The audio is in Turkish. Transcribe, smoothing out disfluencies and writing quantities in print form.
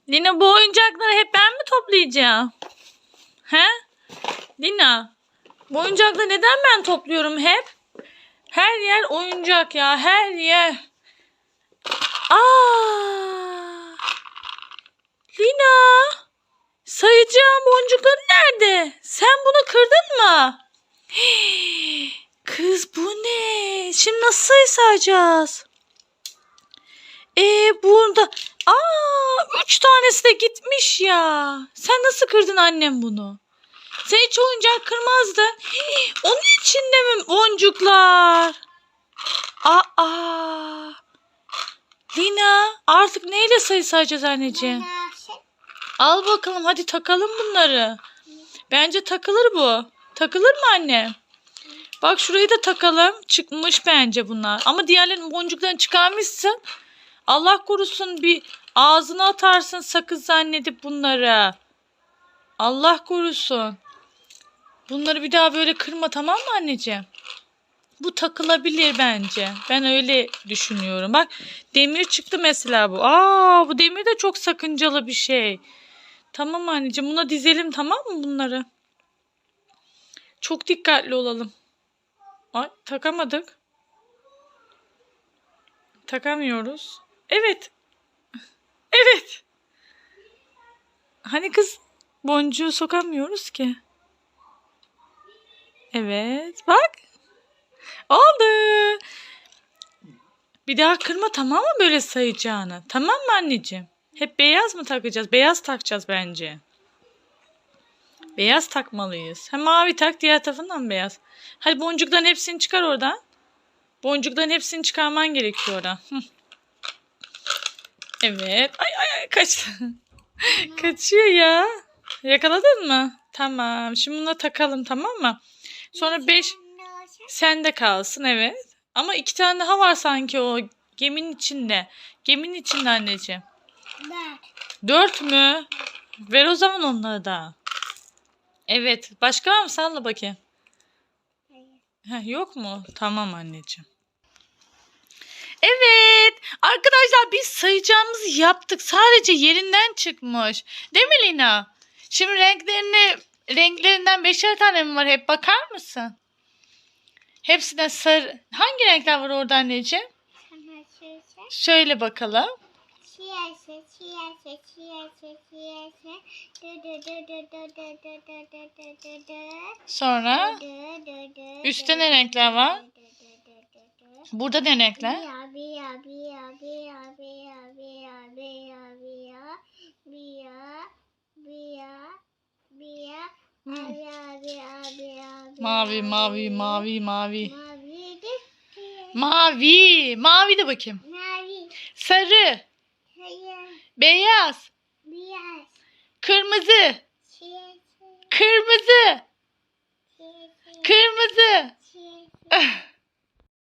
Lina, bu oyuncakları hep ben mi toplayacağım? He? Lina, bu oyuncakları neden ben topluyorum hep? Her yer oyuncak ya, her yer. Aa! Lina, sayacağım boncukları nerede? Sen bunu kırdın mı? Kız, bu ne? Şimdi nasıl sayacağız? Burada. 3 tanesi de gitmiş ya. Sen nasıl kırdın annem bunu? Sen hiç oyuncak kırmazdın. Onun içinde mi boncuklar? Lina, artık neyle sayı sayacağız anneciğim? Al bakalım, hadi takalım bunları. Bence takılır bu. Takılır mı anne? Bak, şurayı da takalım. Çıkmış bence bunlar. Ama diğerlerinin boncuklarını çıkarmışsın. Allah korusun, bir ağzına atarsın sakız zannedip bunları. Allah korusun. Bunları bir daha böyle kırma, tamam mı anneciğim? Bu takılabilir bence. Ben öyle düşünüyorum. Bak, demir çıktı mesela bu. Bu demir de çok sakıncalı bir şey. Tamam anneciğim, buna dizelim, tamam mı bunları? Çok dikkatli olalım. Ay, takamadık. Takamıyoruz. Evet. Evet. Hani kız, boncuğu sokamıyoruz ki. Evet. Bak. Oldu. Bir daha kırma, tamam mı, böyle sayacağını? Tamam mı anneciğim? Hep beyaz mı takacağız? Beyaz takacağız bence. Beyaz takmalıyız. Hem mavi tak, diğer tarafından beyaz. Hadi boncukların hepsini çıkar oradan. Boncukların hepsini çıkarman gerekiyor oradan. Evet. Ay kaçtı. Kaçıyor ya. Yakaladın mı? Tamam. Şimdi bunu takalım, tamam mı? Sonra 5 sende kalsın, evet. Ama 2 tane daha var sanki o geminin içinde. Geminin içinde anneciğim. 4 mü? Ver o zaman onları da. Evet. Başka var mı? Salla bakayım. Yok mu? Tamam anneciğim. Evet. Arkadaşlar, biz sayacağımızı yaptık. Sadece yerinden çıkmış. Değil mi Lina? Şimdi renklerinden 5'er tane mi var? Hep bakar mısın? Hepsine sarı. Hangi renkler var orada anneciğim? Söyle bakalım. Sonra üstte ne renkler var? Burada ne renkler? Mavi, mavi, mavi, mavi. Mavi. Mavi de bakayım. Sarı. Beyaz. Kırmızı. Kırmızı. Kırmızı.